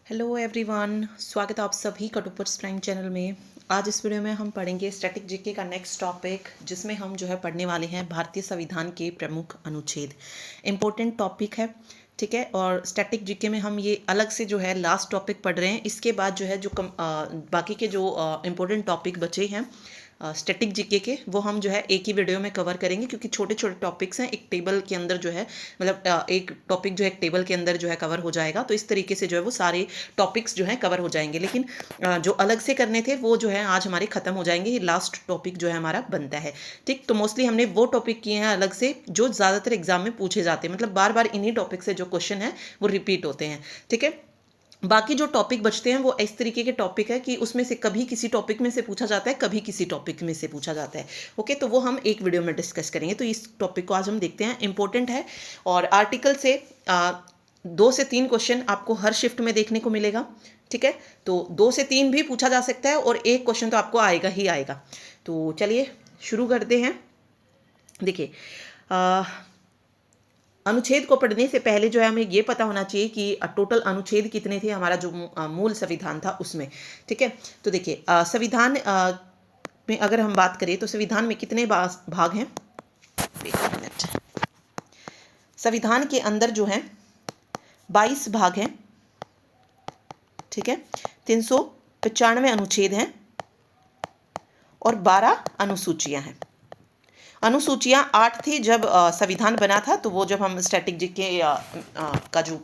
Hello everyone, स्वागत है आप सभी का टॉपर्स प्राइम चैनल में। आज इस वीडियो में हम पढ़ेंगे स्टैटिक जीके का नेक्स्ट टॉपिक, जिसमें हम जो है पढ़ने वाले हैं भारतीय संविधान के प्रमुख अनुच्छेद। इम्पोर्टेंट टॉपिक है, ठीक है। और स्टैटिक जीके में हम ये अलग से जो है लास्ट टॉपिक पढ़ रहे हैं। इसके बाद जो है बाकी के जो इम्पोर्टेंट टॉपिक बचे हैं स्टैटिक जीके के, वो हम जो है एक ही वीडियो में कवर करेंगे, क्योंकि छोटे छोटे टॉपिक्स हैं। एक टेबल के अंदर जो है मतलब एक टॉपिक जो है एक टेबल के अंदर जो है कवर हो जाएगा। तो इस तरीके से जो है वो सारे टॉपिक्स जो है कवर हो जाएंगे। लेकिन जो अलग से करने थे वो जो है आज हमारे खत्म हो जाएंगे। ये लास्ट टॉपिक जो है हमारा बनता है, ठीक। तो मोस्टली हमने वो टॉपिक किए हैं अलग से जो ज़्यादातर एग्जाम में पूछे जाते हैं, मतलब बार बार इन्हीं टॉपिक से जो क्वेश्चन है वो रिपीट होते हैं, ठीक है। बाकी जो टॉपिक बचते हैं वो इस तरीके के टॉपिक है कि उसमें से कभी किसी टॉपिक में से पूछा जाता है, कभी किसी टॉपिक में से पूछा जाता है। ओके, तो वो हम एक वीडियो में डिस्कस करेंगे। तो इस टॉपिक को आज हम देखते हैं, इंपॉर्टेंट है। और आर्टिकल से 2 से 3 क्वेश्चन आपको हर शिफ्ट में देखने को मिलेगा, ठीक है। तो 2 से 3 भी पूछा जा सकता है और एक क्वेश्चन तो आपको आएगा ही आएगा। तो चलिए शुरू करते हैं। देखिए, अनुच्छेद को पढ़ने से पहले जो है हमें ये पता होना चाहिए कि टोटल अनुच्छेद कितने थे हमारा जो मूल संविधान था उसमें, ठीक है। तो देखिए, संविधान में अगर हम बात करें तो संविधान में कितने भाग हैं। एक मिनट। संविधान के अंदर जो है 22 भाग हैं, ठीक है। 395 अनुच्छेद हैं और 12 अनुसूचियां हैं। अनुसूचियां 8 थी जब संविधान बना था। तो वो जब हम स्टैटिक जीके का जो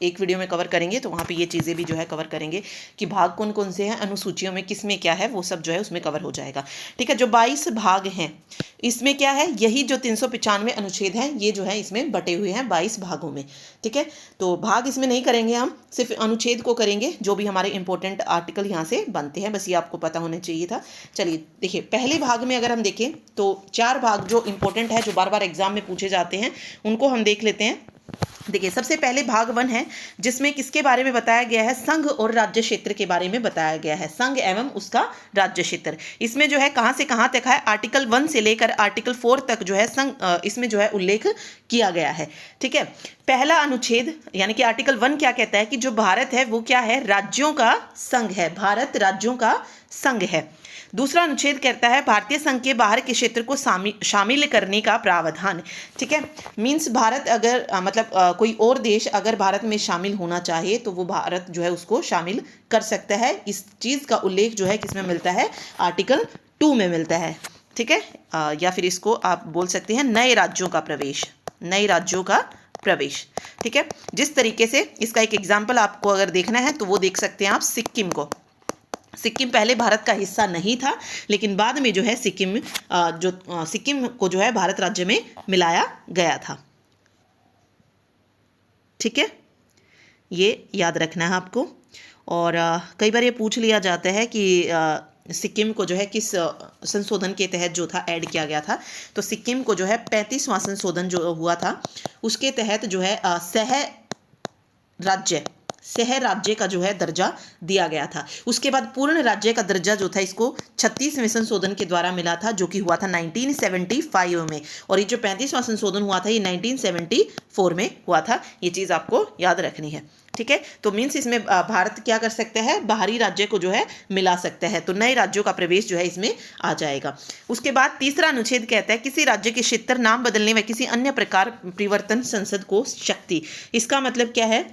एक वीडियो में कवर करेंगे तो वहाँ पे ये चीज़ें भी जो है कवर करेंगे कि भाग कौन कौन से हैं, अनुसूचियों में किस में क्या है, वो सब जो है उसमें कवर हो जाएगा, ठीक है। जो 22 भाग हैं इसमें क्या है, यही जो 395 अनुच्छेद हैं ये जो है इसमें बटे हुए हैं 22 भागों में, ठीक है। तो भाग इसमें नहीं करेंगे, हम सिर्फ अनुच्छेद को करेंगे, जो भी हमारे इंपॉर्टेंट आर्टिकल यहाँ से बनते हैं। बस ये आपको पता होना चाहिए था। चलिए देखिए, पहले भाग में अगर हम देखें तो 4 भाग जो इंपॉर्टेंट है, जो बार बार एग्जाम में पूछे जाते हैं, उनको हम देख लेते हैं। देखिए, सबसे पहले भाग 1 है, जिसमें किसके बारे में बताया गया है, संघ और राज्य क्षेत्र के बारे में बताया गया है, संघ एवं उसका राज्य क्षेत्र। इसमें जो है कहां से कहां तक है, आर्टिकल 1 से लेकर आर्टिकल 4 तक जो है संघ इसमें जो है उल्लेख किया गया है, ठीक है। पहला अनुच्छेद यानी कि आर्टिकल 1 क्या कहता है कि जो भारत है वो क्या है, राज्यों का संघ है, भारत राज्यों का संघ है। दूसरा अनुच्छेद कहता है भारतीय संघ के बाहर के क्षेत्र को शामिल करने का प्रावधान, ठीक है। मींस भारत अगर कोई और देश अगर भारत में शामिल होना चाहे तो वो भारत जो है उसको शामिल कर सकता है। इस चीज़ का उल्लेख जो है किसमें मिलता है, आर्टिकल 2 में मिलता है, ठीक है। या फिर इसको आप बोल सकते हैं नए राज्यों का प्रवेश, नए राज्यों का प्रवेश, ठीक है। जिस तरीके से इसका एक एग्जाम्पल आपको अगर देखना है तो वो देख सकते हैं आप सिक्किम को। सिक्किम पहले भारत का हिस्सा नहीं था, लेकिन बाद में जो है सिक्किम को जो है भारत राज्य में मिलाया गया था, ठीक है। ये याद रखना है आपको। और कई बार ये पूछ लिया जाता है कि सिक्किम को जो है किस संशोधन के तहत जो था ऐड किया गया था। तो सिक्किम को जो है 35वां संशोधन जो हुआ था उसके तहत जो है शहर राज्य का जो है दर्जा दिया गया था। उसके बाद पूर्ण राज्य का दर्जा जो था इसको 36वें संशोधन के द्वारा मिला था, जो कि हुआ था 1975 में। और ये जो 35वां संशोधन हुआ था ये 1974 में हुआ था। ये चीज़ आपको याद रखनी है, ठीक है। तो मीन्स इसमें भारत क्या कर सकता है, बाहरी राज्य को जो है मिला सकता है, तो नए राज्यों का प्रवेश जो है इसमें आ जाएगा। उसके बाद तीसरा अनुच्छेद कहता है किसी राज्य के क्षेत्र नाम बदलने व किसी अन्य प्रकार परिवर्तन संसद को शक्ति। इसका मतलब क्या है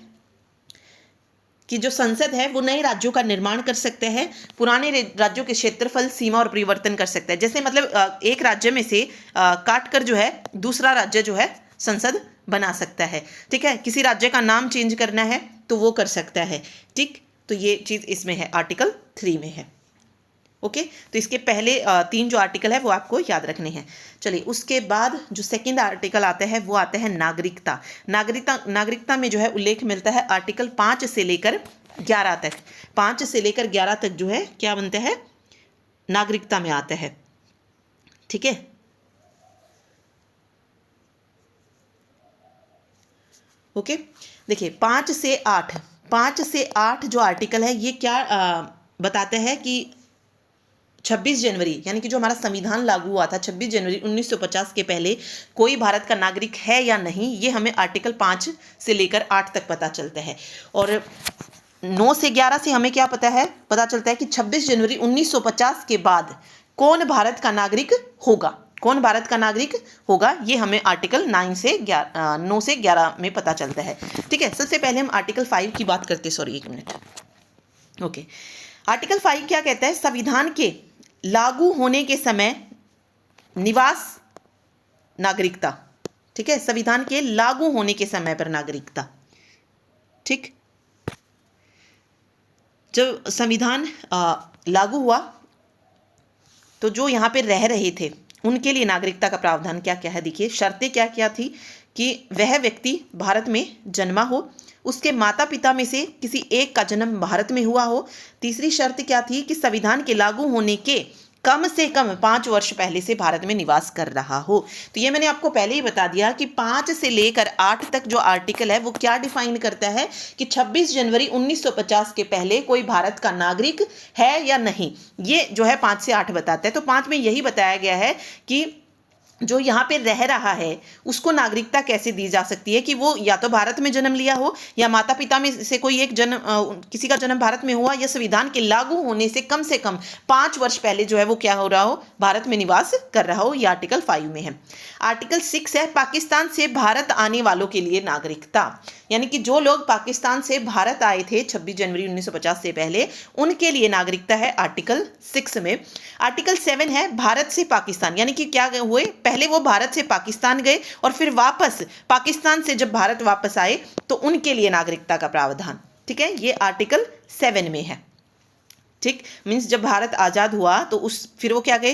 कि जो संसद है वो नए राज्यों का निर्माण कर सकते हैं, पुराने राज्यों के क्षेत्रफल, सीमा और परिवर्तन कर सकता है। जैसे मतलब एक राज्य में से काट कर जो है दूसरा राज्य जो है संसद बना सकता है, ठीक है। किसी राज्य का नाम चेंज करना है तो वो कर सकता है, ठीक। तो ये चीज़ इसमें है, आर्टिकल 3 में है, ओके। तो इसके पहले 3 जो आर्टिकल है वो आपको याद रखने हैं। चलिए, उसके बाद जो सेकंड आर्टिकल आता है वो आता है नागरिकता। नागरिकता में जो है उल्लेख मिलता है आर्टिकल 5 से लेकर 11 तक। 5 से लेकर 11 तक जो है क्या बनता है, नागरिकता में आता है, ठीक है। ओके, देखिए 5 से 8 जो आर्टिकल है ये क्या बताते हैं कि 26 जनवरी यानी कि जो हमारा संविधान लागू हुआ था 26 जनवरी 1950 के पहले कोई भारत का नागरिक है या नहीं, ये हमें आर्टिकल 5 से लेकर 8 तक पता चलता है। और 9 से 11 से हमें क्या पता है, पता चलता है कि 26 जनवरी 1950 के बाद कौन भारत का नागरिक होगा, कौन भारत का नागरिक होगा, ये हमें आर्टिकल 9 से 11 में पता चलता है। ठीक है, सबसे पहले हम आर्टिकल 5 की बात करते हैं। सॉरी, एक मिनट। ओके, आर्टिकल 5 क्या कहता है? संविधान के लागू होने के समय निवास नागरिकता। ठीक है, संविधान के लागू होने के समय पर नागरिकता। ठीक, जब संविधान लागू हुआ तो जो यहाँ पे रह रहे थे उनके लिए नागरिकता का प्रावधान क्या क्या है। देखिए, शर्तें क्या क्या थी कि वह व्यक्ति भारत में जन्मा हो, उसके माता पिता में से किसी एक का जन्म भारत में हुआ हो। तीसरी शर्त क्या थी कि संविधान के लागू होने के कम से कम 5 वर्ष पहले से भारत में निवास कर रहा हो। तो ये मैंने आपको पहले ही बता दिया कि 5 से लेकर 8 तक जो आर्टिकल है वो क्या डिफाइन करता है कि 26 जनवरी 1950 के पहले कोई भारत का नागरिक है या नहीं, ये जो है 5 से 8 बताता है। तो 5 में यही बताया गया है कि जो यहाँ पे रह रहा है उसको नागरिकता कैसे दी जा सकती है कि वो या तो भारत में जन्म लिया हो, या माता पिता में से कोई एक जन्म किसी का जन्म भारत में हुआ, या संविधान के लागू होने से कम 5 वर्ष पहले जो है वो क्या हो रहा हो, भारत में निवास कर रहा हो। ये आर्टिकल 5 में है। आर्टिकल 6 है पाकिस्तान से भारत आने वालों के लिए नागरिकता, यानी कि जो लोग पाकिस्तान से भारत आए थे 26 जनवरी 1950 से पहले, उनके लिए नागरिकता है आर्टिकल 6 में। आर्टिकल 7 है भारत से पाकिस्तान, यानी कि क्या हुए, पहले वो भारत से पाकिस्तान गए और फिर वापस पाकिस्तान से जब भारत वापस आए तो उनके लिए नागरिकता का प्रावधान। ठीक है, ये आर्टिकल 7 में है। ठीक, मीन्स जब भारत आजाद हुआ तो फिर वो क्या गए,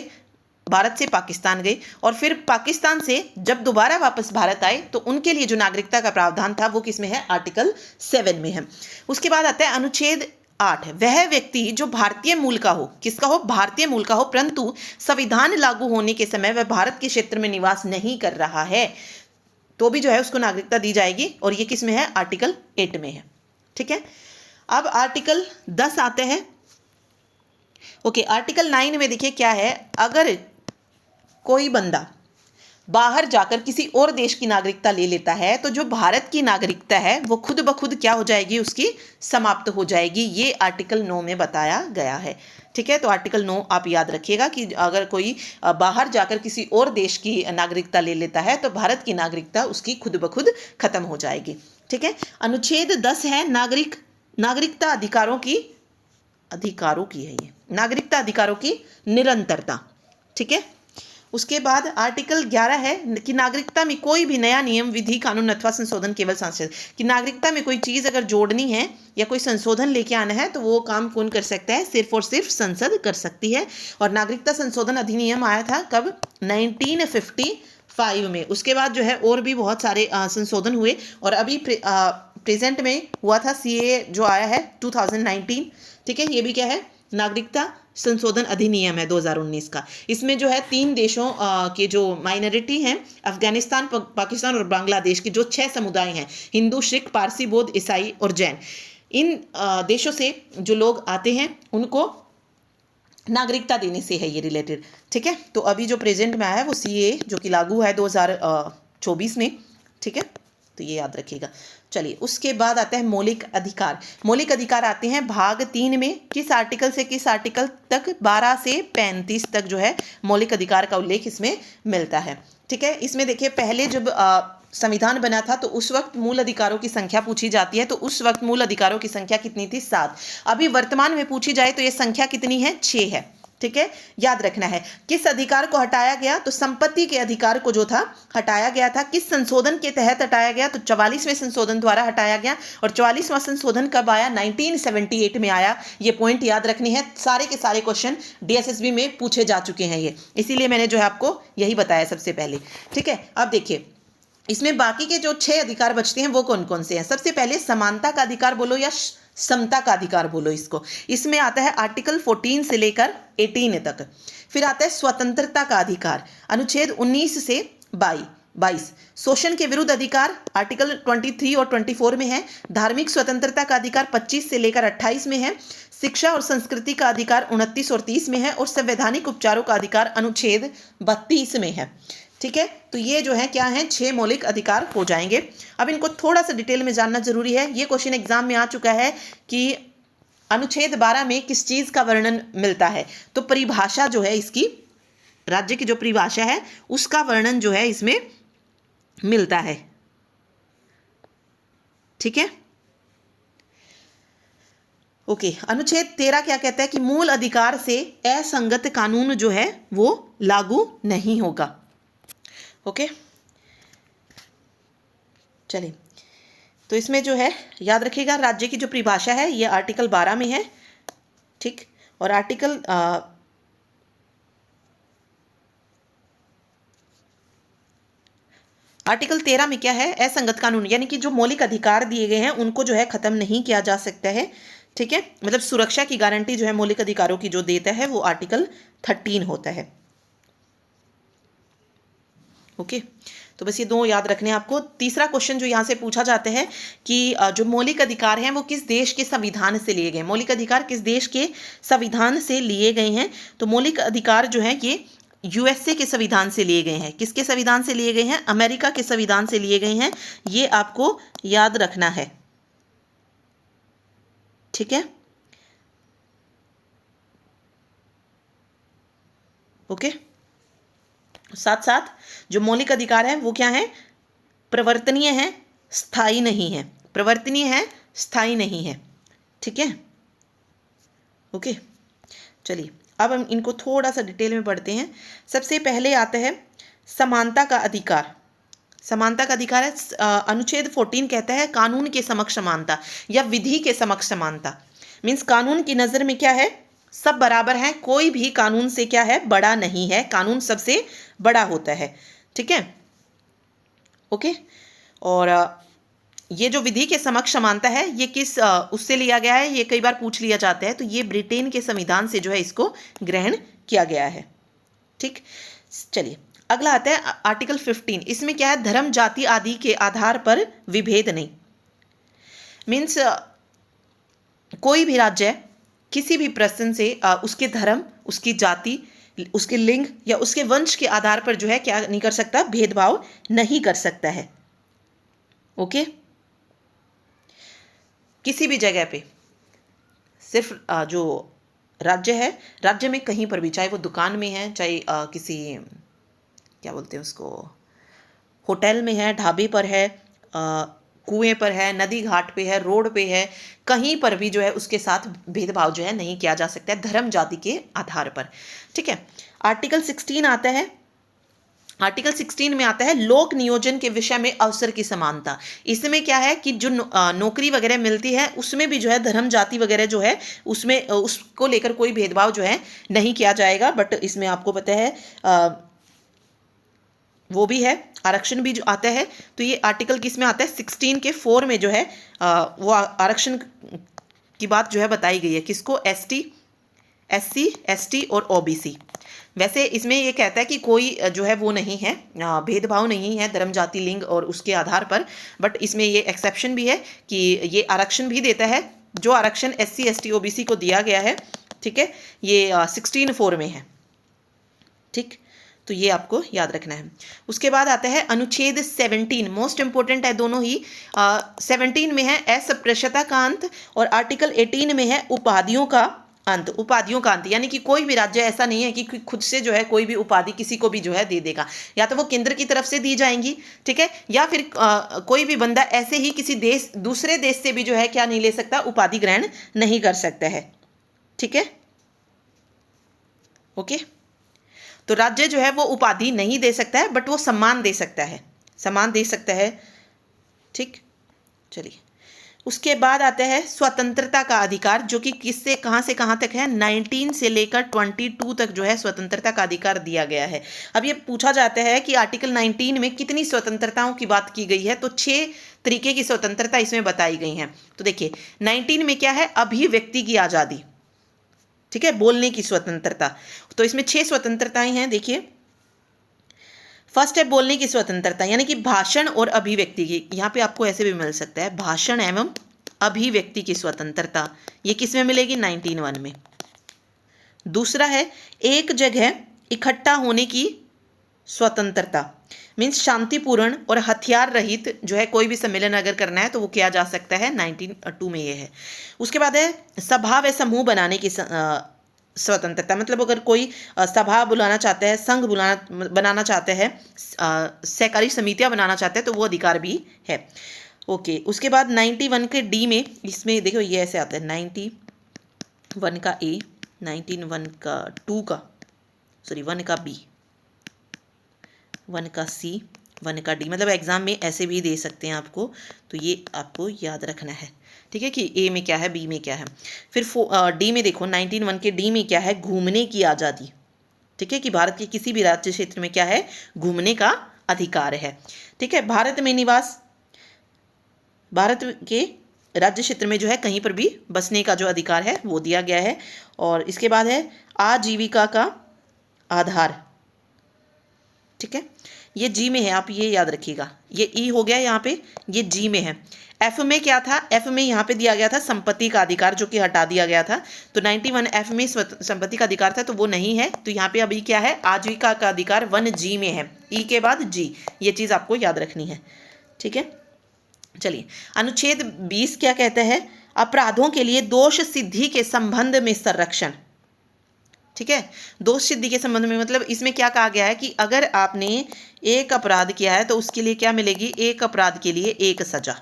भारत से पाकिस्तान गए, और फिर पाकिस्तान से जब दोबारा वापस भारत आए तो उनके लिए जो नागरिकता का प्रावधान था वो किसमें है, आर्टिकल 7 में है। उसके बाद आता है अनुच्छेद 8, वह व्यक्ति जो भारतीय मूल का हो, किसका हो, भारतीय मूल का हो, परंतु संविधान लागू होने के समय वह भारत के क्षेत्र में निवास नहीं कर रहा है, तो भी जो है उसको नागरिकता दी जाएगी, और ये किस में है, आर्टिकल 8 में है। ठीक है, अब आर्टिकल 10 आते हैं। ओके, आर्टिकल 9 में देखिए क्या है, अगर कोई बंदा बाहर जाकर किसी और देश की नागरिकता ले लेता है तो जो भारत की नागरिकता है वो खुद ब खुद क्या हो जाएगी, उसकी समाप्त हो जाएगी। ये आर्टिकल 9 में बताया गया है। ठीक है, तो आर्टिकल 9 आप याद रखिएगा कि अगर कोई बाहर जाकर किसी और देश की नागरिकता ले लेता है तो भारत की नागरिकता उसकी खुद ब खुद खत्म हो जाएगी। ठीक है, अनुच्छेद 10 है नागरिकता अधिकारों की है, ये नागरिकता अधिकारों की निरंतरता। ठीक है, उसके बाद आर्टिकल 11 है कि नागरिकता में कोई भी नया नियम, विधि, कानून अथवा संशोधन केवल संसद, कि नागरिकता में कोई चीज़ अगर जोड़नी है या कोई संशोधन लेके आना है तो वो काम कौन कर सकता है, सिर्फ और सिर्फ संसद कर सकती है। और नागरिकता संशोधन अधिनियम आया था कब, 1955 में। उसके बाद जो है और भी बहुत सारे संशोधन हुए, और अभी प्रेजेंट में हुआ था सीए जो आया है 2019। ठीक है, ये भी क्या है, नागरिकता संशोधन अधिनियम है 2019 का। इसमें जो है 3 देशों के जो माइनॉरिटी हैं, अफगानिस्तान, पाकिस्तान और बांग्लादेश के जो 6 समुदाय हैं, हिंदू, सिख, पारसी, बौद्ध, ईसाई और जैन, इन देशों से जो लोग आते हैं उनको नागरिकता देने से है ये रिलेटेड। ठीक है, तो अभी जो प्रेजेंट में आया है वो सीए जो कि लागू है 2024 में। ठीक है, तो ये याद रखिएगा। चलिए, उसके बाद आता है मौलिक अधिकार। मौलिक अधिकार आते हैं भाग 3 में, किस आर्टिकल से किस आर्टिकल तक, 12 से 35 तक जो है मौलिक अधिकार का उल्लेख इसमें मिलता है। ठीक है, इसमें देखिए पहले जब संविधान बना था तो उस वक्त मूल अधिकारों की संख्या पूछी जाती है, तो उस वक्त मूल अधिकारों की संख्या कितनी थी, 7। अभी वर्तमान में पूछी जाए तो ये संख्या कितनी है, 6 है। ठीक है, याद रखना है। किस अधिकार को हटाया गया, तो संपत्ति के अधिकार को जो था हटाया गया था। किस संशोधन के तहत हटाया गया, तो 44वें संशोधन द्वारा हटाया गया। और 44वां संशोधन कब आया, 1978 में आया। ये पॉइंट याद रखनी है, सारे के सारे क्वेश्चन डीएसएसबी में पूछे जा चुके हैं ये, इसीलिए मैंने जो है आपको यही बताया सबसे पहले। ठीक है, अब देखिए इसमें बाकी के जो 6 अधिकार बचते हैं वो कौन कौन से हैं। सबसे पहले समानता का अधिकार बोलो या समता का अधिकार बोलो इसको, इसमें आता है आर्टिकल 14 से लेकर 18 तक। फिर आता है स्वतंत्रता का अधिकार, अनुच्छेद 19 से 22। शोषण के विरुद्ध अधिकार आर्टिकल 23 और 24 में है। धार्मिक स्वतंत्रता का अधिकार 25 से लेकर 28 में है। शिक्षा और संस्कृति का अधिकार 29 और 30 में है। और संवैधानिक उपचारों का अधिकार अनुच्छेद 32 में है। ठीक है, तो ये जो है क्या है, 6 मौलिक अधिकार हो जाएंगे। अब इनको थोड़ा सा डिटेल में जानना जरूरी है। ये क्वेश्चन एग्जाम में आ चुका है कि अनुच्छेद 12 में किस चीज का वर्णन मिलता है। तो परिभाषा जो है इसकी, राज्य की जो परिभाषा है उसका वर्णन जो है इसमें मिलता है। ठीक है, ओके। अनुच्छेद 13 क्या कहता है कि मूल अधिकार से असंगत कानून जो है वो लागू नहीं होगा। ओके, चलिए, तो इसमें जो है याद रखिएगा, राज्य की जो परिभाषा है ये आर्टिकल 12 में है। ठीक, और आर्टिकल 13 में क्या है, असंगत कानून, यानी कि जो मौलिक अधिकार दिए गए हैं उनको जो है खत्म नहीं किया जा सकता है। ठीक है, मतलब सुरक्षा की गारंटी जो है मौलिक अधिकारों की जो देता है वो आर्टिकल 13 होता है। ओके, तो बस ये दो याद रखने हैं आपको। तीसरा क्वेश्चन जो यहाँ से पूछा जाता है कि जो मौलिक अधिकार हैं वो किस देश के संविधान से लिए गए। मौलिक अधिकार किस देश के संविधान से लिए गए हैं। तो मौलिक अधिकार जो है ये यूएसए के संविधान से लिए गए हैं। किसके संविधान से लिए गए हैं, अमेरिका के संविधान से लिए गए हैं। ये आपको याद रखना है। ठीक है, ओके। साथ साथ जो मौलिक अधिकार है वो क्या है, प्रवर्तनीय है, स्थायी नहीं है। प्रवर्तनीय है, स्थायी नहीं है। ठीक है, ओके। चलिए, अब हम इनको थोड़ा सा डिटेल में पढ़ते हैं। सबसे पहले आता है समानता का अधिकार। समानता का अधिकार है, अनुच्छेद 14 कहता है कानून के समक्ष समानता या विधि के समक्ष समानता। मीन्स कानून की नज़र में क्या है, सब बराबर हैं, कोई भी कानून से क्या है, बड़ा नहीं है, कानून सबसे बड़ा होता है। ठीक है, ओके। और ये जो विधि के समक्ष समानता है ये किस उससे लिया गया है, ये कई बार पूछ लिया जाता है। तो ये ब्रिटेन के संविधान से जो है इसको ग्रहण किया गया है। ठीक, चलिए अगला आता है आर्टिकल 15। इसमें क्या है, धर्म जाति आदि के आधार पर विभेद नहीं। मीन्स कोई भी राज्य किसी भी प्रश्न से उसके धर्म, उसकी जाति, उसके लिंग या उसके वंश के आधार पर जो है क्या नहीं कर सकता, भेदभाव नहीं कर सकता है। ओके, किसी भी जगह पे सिर्फ जो राज्य है, राज्य में कहीं पर भी, चाहे वो दुकान में है, चाहे किसी क्या बोलते हैं उसको, होटल में है, ढाबे पर है, कुएं पर है, नदी घाट पे है, रोड पे है, कहीं पर भी जो है उसके साथ भेदभाव जो है नहीं किया जा सकता है धर्म जाति के आधार पर। ठीक है, आर्टिकल 16 आता है। आर्टिकल 16 में आता है लोक नियोजन के विषय में अवसर की समानता। इसमें क्या है कि जो नौकरी वगैरह मिलती है उसमें भी जो है धर्म जाति वगैरह जो है उसमें उसको लेकर कोई भेदभाव जो है नहीं किया जाएगा। बट इसमें आपको पता है वो भी है, आरक्षण भी जो आता है। तो ये आर्टिकल किस में आता है, 16 के 4 में जो है वो आरक्षण की बात जो है बताई गई है। किसको, एसटी, एससी, एसटी और ओबीसी। वैसे इसमें ये कहता है कि कोई जो है वो नहीं है, भेदभाव नहीं है धर्म जाति लिंग और उसके आधार पर। बट इसमें ये एक्सेप्शन भी है कि ये आरक्षण भी देता है, जो आरक्षण एससी, एसटी, ओबीसी को दिया गया है। ठीक है, ये 16(4) में है। ठीक, तो ये आपको याद रखना है। उसके बाद आता है अनुच्छेद 17, मोस्ट इंपोर्टेंट है दोनों ही। 17 में है अस्पृश्यता का अंत और आर्टिकल 18 में है उपाधियों का अंत। उपाधियों का अंत यानी कि कोई भी राज्य ऐसा नहीं है कि खुद से जो है कोई भी उपाधि किसी को भी जो है दे देगा, या तो वो केंद्र की तरफ से दी जाएंगी, ठीक है, या फिर कोई भी बंदा ऐसे ही किसी देश, दूसरे देश से भी जो है क्या नहीं ले सकता, उपाधि ग्रहण नहीं कर सकता है। ठीक है, ओके। तो राज्य जो है वो उपाधि नहीं दे सकता है, बट वो सम्मान दे सकता है, सम्मान दे सकता है। ठीक, चलिए उसके बाद आता है स्वतंत्रता का अधिकार, जो कि किससे कहाँ से कहाँ तक है, 19 से लेकर 22 तक जो है स्वतंत्रता का अधिकार दिया गया है। अब ये पूछा जाता है कि आर्टिकल 19 में कितनी स्वतंत्रताओं की बात की गई है। तो 6 तरीके की स्वतंत्रता इसमें बताई गई हैं। तो देखिए 19 में क्या है, अभिव्यक्ति की आज़ादी, ठीक है, बोलने की स्वतंत्रता। तो इसमें 6 स्वतंत्रताएं हैं। देखिए फर्स्ट है बोलने की स्वतंत्रता, यानी कि भाषण और अभिव्यक्ति की, यहाँ पे आपको ऐसे भी मिल सकता है, भाषण एवं अभिव्यक्ति की स्वतंत्रता, ये किस में मिलेगी, 19(1) में। दूसरा है एक जगह इकट्ठा होने की स्वतंत्रता मीन्स शांतिपूर्ण और हथियार रहित जो है कोई भी सम्मेलन अगर करना है तो वो किया जा सकता है, 1902 में ये है। उसके बाद है सभा व समूह बनाने की स्वतंत्रता, मतलब अगर कोई सभा बुलाना चाहता है, संघ बनाना चाहते हैं, सहकारी समितियां बनाना चाहते हैं तो वो अधिकार भी है। ओके, उसके बाद 91 के डी में, इसमें देखो ये ऐसे आता है 91 का ए, 91 का 2 का, सॉरी 1 का बी, 1 का सी, 1 का डी, मतलब एग्जाम में ऐसे भी दे सकते हैं आपको, तो ये आपको याद रखना है, ठीक है, कि ए में क्या है, बी में क्या है। फिर डी में देखो 19(1) के डी में क्या है, घूमने की आज़ादी, ठीक है, कि भारत के किसी भी राज्य क्षेत्र में क्या है, घूमने का अधिकार है, ठीक है। भारत में निवास, भारत के राज्य क्षेत्र में जो है कहीं पर भी बसने का जो अधिकार है वो दिया गया है। और इसके बाद है आजीविका का आधार, ठीक है, ये जी में है, आप ये याद रखिएगा, ये ई हो गया यहाँ पे, ये जी में है। एफ में क्या था, एफ में यहाँ पे दिया गया था संपत्ति का अधिकार, जो कि हटा दिया गया था, तो 91 एफ में संपत्ति का अधिकार था तो वो नहीं है, तो यहाँ पे अभी क्या है, आजीविका का अधिकार 1 जी में है, ई के बाद जी, ये चीज़ आपको याद रखनी है, ठीक है। चलिए, अनुच्छेद 20 क्या कहता है, अपराधों के लिए दोष सिद्धि के संबंध में संरक्षण, ठीक है। दोष सिद्धि के संबंध में मतलब इसमें क्या कहा गया है कि अगर आपने एक अपराध किया है तो उसके लिए क्या मिलेगी, एक अपराध के लिए एक सजा,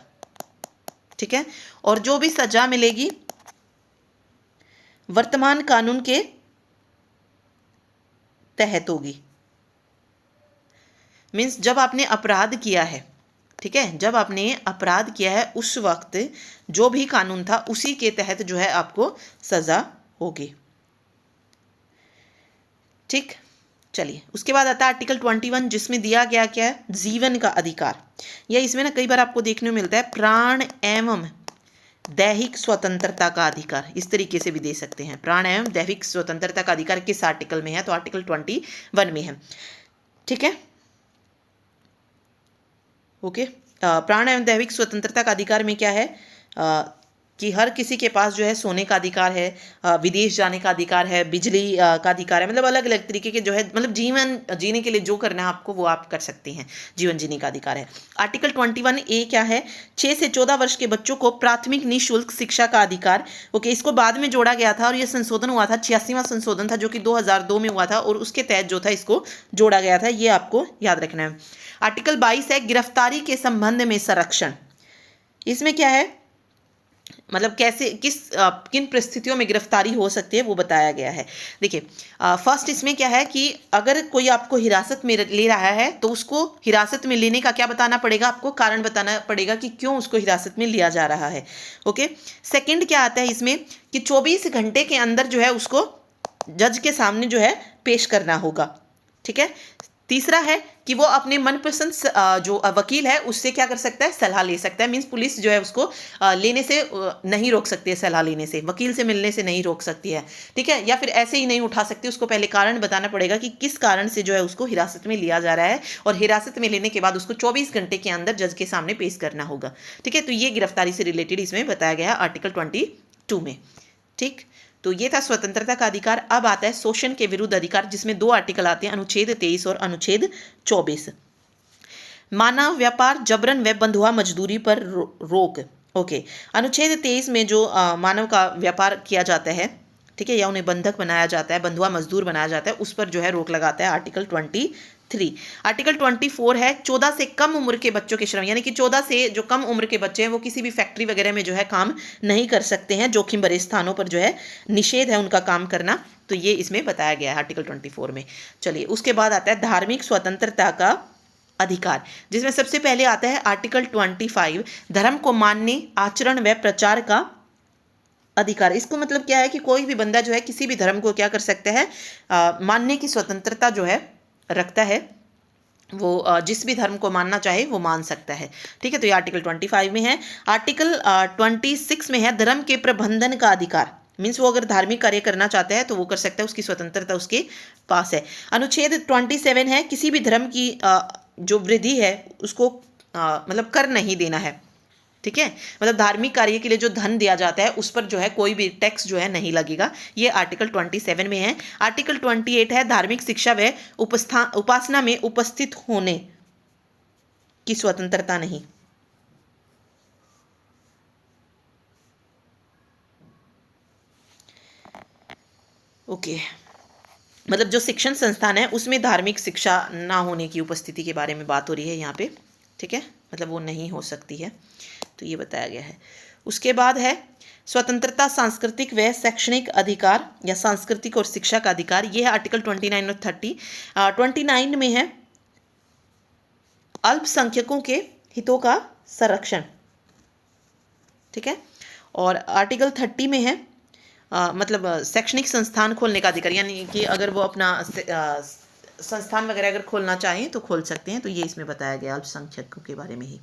ठीक है, और जो भी सजा मिलेगी वर्तमान कानून के तहत होगी। मीन्स जब आपने अपराध किया है, ठीक है, जब आपने अपराध किया है उस वक्त जो भी कानून था उसी के तहत जो है आपको सजा होगी, ठीक। चलिए, उसके बाद आता है आर्टिकल 21, जिसमें दिया गया क्या है, जीवन का अधिकार, या इसमें ना कई बार आपको देखने को मिलता है प्राण एवं दैहिक स्वतंत्रता का अधिकार, इस तरीके से भी दे सकते हैं, प्राण एवं दैहिक स्वतंत्रता का अधिकार किस आर्टिकल में है, तो आर्टिकल 21 में है, ठीक है। ओके, प्राण एवं दैहिक स्वतंत्रता का अधिकार में क्या है, कि हर किसी के पास जो है सोने का अधिकार है, विदेश जाने का अधिकार है, बिजली का अधिकार है, मतलब अलग अलग तरीके के जो है, मतलब जीवन जीने के लिए जो करना है आपको वो आप कर सकते हैं, जीवन जीने का अधिकार है। आर्टिकल 21A क्या है, 6 से 14 वर्ष के बच्चों को प्राथमिक निःशुल्क शिक्षा का अधिकार। ओके, इसको बाद में जोड़ा गया था और ये संशोधन हुआ था, 86वां संशोधन था जो कि 2002 में हुआ था, और उसके तहत जो था इसको जोड़ा गया था, ये आपको याद रखना है। आर्टिकल 22 है गिरफ्तारी के संबंध में संरक्षण, इसमें क्या है, मतलब कैसे किन परिस्थितियों में गिरफ्तारी हो सकती है वो बताया गया है। देखिए, फर्स्ट इसमें क्या है कि अगर कोई आपको हिरासत में ले रहा है तो उसको हिरासत में लेने का क्या बताना पड़ेगा, आपको कारण बताना पड़ेगा कि क्यों उसको हिरासत में लिया जा रहा है। ओके, सेकंड क्या आता है इसमें कि 24 घंटे के अंदर जो है उसको जज के सामने जो है पेश करना होगा, ठीक है। तीसरा है कि वो अपने मनपसंद जो वकील है उससे क्या कर सकता है, सलाह ले सकता है, मीन्स पुलिस जो है उसको लेने से नहीं रोक सकती है, सलाह लेने से, वकील से मिलने से नहीं रोक सकती है, ठीक है, या फिर ऐसे ही नहीं उठा सकती, उसको पहले कारण बताना पड़ेगा कि किस कारण से जो है उसको हिरासत में लिया जा रहा है, और हिरासत में लेने के बाद उसको 24 घंटे के अंदर जज के सामने पेश करना होगा, ठीक है। तो ये गिरफ्तारी से रिलेटेड इसमें बताया गया आर्टिकल 22 में, ठीक। तो ये था स्वतंत्रता का अधिकार। अब आता है शोषण के विरुद्ध अधिकार, जिसमें 2 आर्टिकल आते हैं, अनुच्छेद 23 और अनुच्छेद 24। मानव व्यापार, जबरन व बंधुआ मजदूरी पर रोक। ओके, अनुच्छेद 23 में जो मानव का व्यापार किया जाता है, ठीक है, या उन्हें बंधक बनाया जाता है, बंधुआ मजदूर बनाया जाता है, उस पर जो है रोक लगाता है आर्टिकल 23। आर्टिकल 24 है 14 से कम उम्र के बच्चों के श्रम, यानी कि 14 से जो कम उम्र के बच्चे हैं वो किसी भी फैक्ट्री वगैरह में जो है काम नहीं कर सकते हैं, जोखिम भरे स्थानों पर जो है निषेध है उनका काम करना, तो ये इसमें बताया गया है आर्टिकल 24 में। चलिए, उसके बाद आता है धार्मिक स्वतंत्रता का अधिकार, जिसमें सबसे पहले आता है आर्टिकल 25, धर्म को मानने, आचरण व प्रचार का अधिकार। इसको मतलब क्या है कि कोई भी बंदा जो है किसी भी धर्म को क्या कर सकता है, मानने की स्वतंत्रता जो है रखता है, वो जिस भी धर्म को मानना चाहे वो मान सकता है, ठीक है। तो ये आर्टिकल 25 में है। आर्टिकल 26 में है धर्म के प्रबंधन का अधिकार, मीन्स वो अगर धार्मिक कार्य करना चाहता है तो वो कर सकता है, उसकी स्वतंत्रता उसके पास है। अनुच्छेद 27 है किसी भी धर्म की जो वृद्धि है उसको मतलब कर नहीं देना है, ठीक है, मतलब धार्मिक कार्य के लिए जो धन दिया जाता है उस पर जो है कोई भी टैक्स जो है नहीं लगेगा। ये आर्टिकल 27 में है। आर्टिकल 28 है धार्मिक शिक्षा व उपासना में उपस्थित होने की स्वतंत्रता नहीं। ओके, मतलब जो शिक्षण संस्थान है उसमें धार्मिक शिक्षा ना होने की उपस्थिति के बारे में बात हो रही है यहाँ पे। ठीक है, मतलब वो नहीं हो सकती है, तो ये बताया गया है। उसके बाद है स्वतंत्रता, सांस्कृतिक व शैक्षणिक अधिकार या सांस्कृतिक और शिक्षा का अधिकार। ये है आर्टिकल 29 और 30। 29 में है अल्पसंख्यकों के हितों का संरक्षण। ठीक है, और आर्टिकल 30 में है मतलब शैक्षणिक संस्थान खोलने का अधिकार, यानी कि अगर वो अपना संस्थान वगैरह अगर खोलना चाहें तो खोल सकते हैं। तो ये इसमें बताया गया अल्पसंख्यकों के बारे में ही।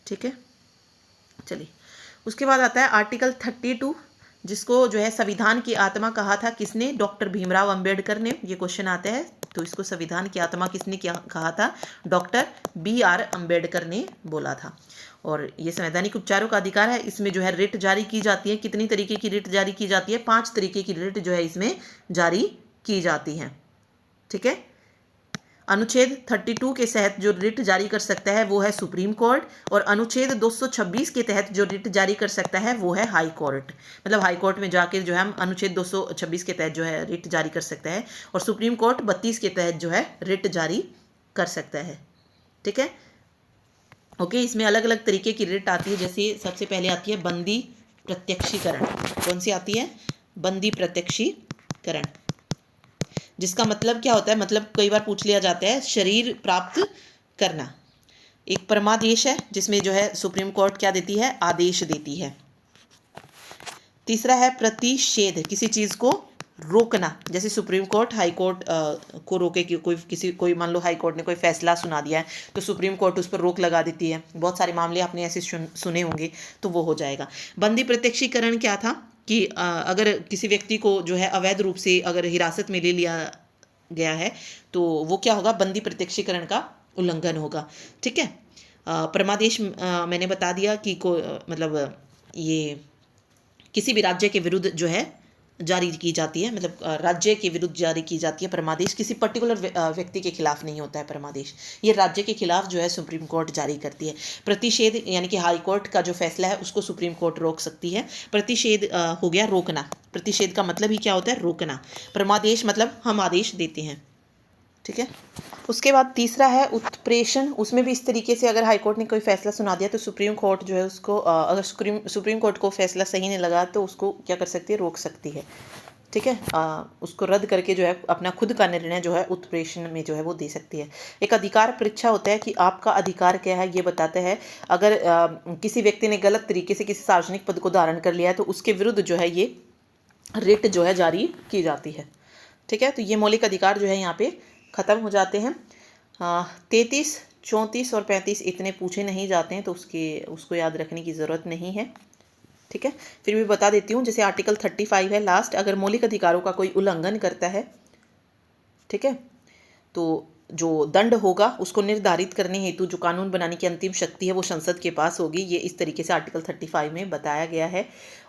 ठीक है, चलिए उसके बाद आता है आर्टिकल 32, जिसको जो है संविधान की आत्मा कहा था किसने? डॉक्टर भीमराव अंबेडकर ने। ये क्वेश्चन आता है, तो इसको संविधान की आत्मा किसने क्या कहा था? डॉक्टर BR अंबेडकर ने बोला था। और ये संवैधानिक उपचारों का अधिकार है। इसमें जो है रिट जारी की जाती है। कितनी तरीके की रिट जारी की जाती है? 5 तरीके की रिट जो है इसमें जारी की जाती है। ठीक है, अनुच्छेद 32 के तहत जो रिट जारी कर सकता है वो है सुप्रीम कोर्ट, और अनुच्छेद 226 के तहत जो रिट जारी कर सकता है वो है हाई कोर्ट। मतलब हाई कोर्ट में जाके जो है हम अनुच्छेद 226 के तहत जो है रिट जारी कर सकते हैं, और सुप्रीम कोर्ट 32 के तहत जो है रिट जारी कर सकता है। ठीक है, ओके, इसमें अलग अलग तरीके की रिट आती है। जैसे सबसे पहले आती है बंदी प्रत्यक्षीकरण। कौन सी आती है? बंदी प्रत्यक्षीकरण, जिसका मतलब क्या होता है? मतलब कई बार पूछ लिया जाता है, शरीर प्राप्त करना। एक परमादेश है जिसमें जो है सुप्रीम कोर्ट क्या देती है? आदेश देती है। तीसरा है प्रतिषेध, किसी चीज को रोकना। जैसे सुप्रीम कोर्ट हाई कोर्ट को रोके कि कोई मान लो हाई कोर्ट ने कोई फैसला सुना दिया है तो सुप्रीम कोर्ट उस पर रोक लगा देती है। बहुत सारे मामले आपने ऐसे सुने होंगे, तो वो हो जाएगा। बंदी प्रत्यक्षीकरण क्या था कि अगर किसी व्यक्ति को जो है अवैध रूप से अगर हिरासत में ले लिया गया है तो वो क्या होगा? बंदी प्रत्यक्षीकरण का उल्लंघन होगा। ठीक है, परमादेश मैंने बता दिया कि मतलब ये किसी भी राज्य के विरुद्ध जो है जारी की जाती है, मतलब राज्य के विरुद्ध जारी की जाती है। परमादेश किसी पर्टिकुलर व्यक्ति के खिलाफ नहीं होता है। परमादेश ये राज्य के खिलाफ जो है सुप्रीम कोर्ट जारी करती है। प्रतिषेध यानी कि हाई कोर्ट का जो फैसला है उसको सुप्रीम कोर्ट रोक सकती है। प्रतिषेध हो गया रोकना। प्रतिषेध का मतलब ही क्या होता है? रोकना। परमादेश मतलब हम आदेश देते हैं। ठीक है, उसके बाद तीसरा है उत्प्रेषण। उसमें भी इस तरीके से अगर हाईकोर्ट ने कोई फैसला सुना दिया तो सुप्रीम कोर्ट जो है उसको अगर सुप्रीम कोर्ट को फैसला सही नहीं लगा तो उसको क्या कर सकती है? रोक सकती है। ठीक है, उसको रद्द करके जो है अपना खुद का निर्णय जो है उत्प्रेषण में जो है वो दे सकती है। एक अधिकार परीक्षा होता है कि आपका अधिकार क्या है, ये बताता है। अगर किसी व्यक्ति ने गलत तरीके से किसी सार्वजनिक पद को धारण कर लिया है तो उसके विरुद्ध जो है ये रिट जो है जारी की जाती है। ठीक है, तो ये मौलिक अधिकार जो है यहाँ पे ख़त्म हो जाते हैं। 33, 34 और 35 इतने पूछे नहीं जाते हैं तो उसको याद रखने की ज़रूरत नहीं है। ठीक है, फिर भी बता देती हूँ। जैसे आर्टिकल 35 है लास्ट, अगर मौलिक अधिकारों का कोई उल्लंघन करता है, ठीक है, तो जो दंड होगा उसको निर्धारित करने हेतु जो कानून बनाने की अंतिम शक्ति है वो संसद के पास होगी। ये इस तरीके से आर्टिकल 35 में बताया गया है।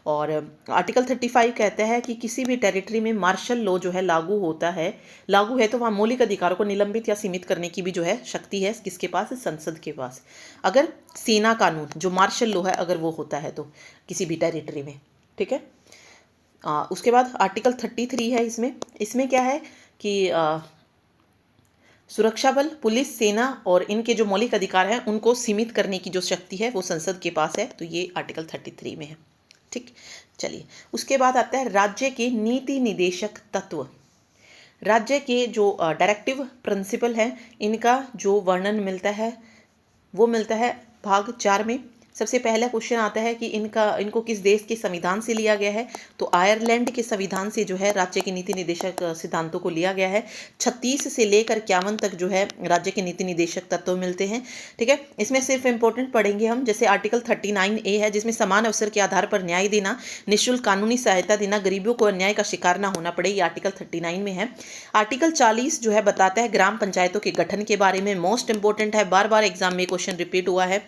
और आर्टिकल 35 कहता है कि किसी भी टेरिटरी में मार्शल लॉ जो है लागू है तो वहाँ मौलिक अधिकारों को निलंबित या सीमित करने की भी जो है शक्ति है किसके पास? संसद के पास। अगर सेना कानून जो मार्शल लॉ है अगर वो होता है तो किसी भी टेरिटरी में। ठीक है, उसके बाद आर्टिकल 33 है। इसमें क्या है कि सुरक्षा बल, पुलिस, सेना और इनके जो मौलिक अधिकार हैं उनको सीमित करने की जो शक्ति है वो संसद के पास है। तो ये आर्टिकल 33 में है। ठीक, चलिए उसके बाद आता है राज्य के नीति निदेशक तत्व। राज्य के जो डायरेक्टिव प्रिंसिपल हैं इनका जो वर्णन मिलता है वो मिलता है भाग 4 में। सबसे पहला क्वेश्चन आता है कि इनको किस देश के संविधान से लिया गया है, तो आयरलैंड के संविधान से जो है राज्य के नीति निर्देशक सिद्धांतों को लिया गया है। 36 से लेकर 51 तक जो है राज्य के नीति निर्देशक तत्व मिलते हैं। ठीक है, इसमें सिर्फ इंपॉर्टेंट पढ़ेंगे हम, जैसे आर्टिकल 39A है जिसमें समान अवसर के आधार पर न्याय देना, निःशुल्क कानूनी सहायता देना, गरीबों को अन्याय का शिकार ना होना पड़े, ये आर्टिकल 39 में है। आर्टिकल 40 जो है बताता है ग्राम पंचायतों के गठन के बारे में, मोस्ट इंपॉर्टेंट है, बार बार एग्जाम में क्वेश्चन रिपीट हुआ है।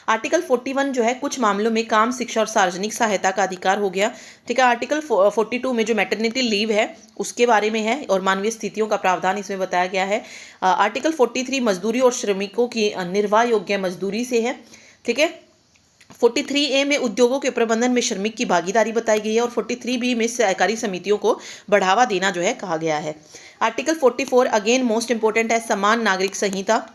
आर्टिकल 41 जो है कुछ मामलों में काम, शिक्षा और सार्वजनिक सहायता का अधिकार हो गया। ठीक है, आर्टिकल 42 में जो मैटरनिटी लीव है उसके बारे में है और मानवीय स्थितियों का प्रावधान इसमें बताया गया है। आर्टिकल 43 मजदूरी और श्रमिकों की निर्वाह योग्य मजदूरी से है। ठीक है, 43A में उद्योगों के प्रबंधन में श्रमिक की भागीदारी बताई गई है और 43B में सहकारी समितियों को बढ़ावा देना जो है कहा गया है। आर्टिकल 44 अगेन मोस्ट इंपोर्टेंट है, समान नागरिक संहिता।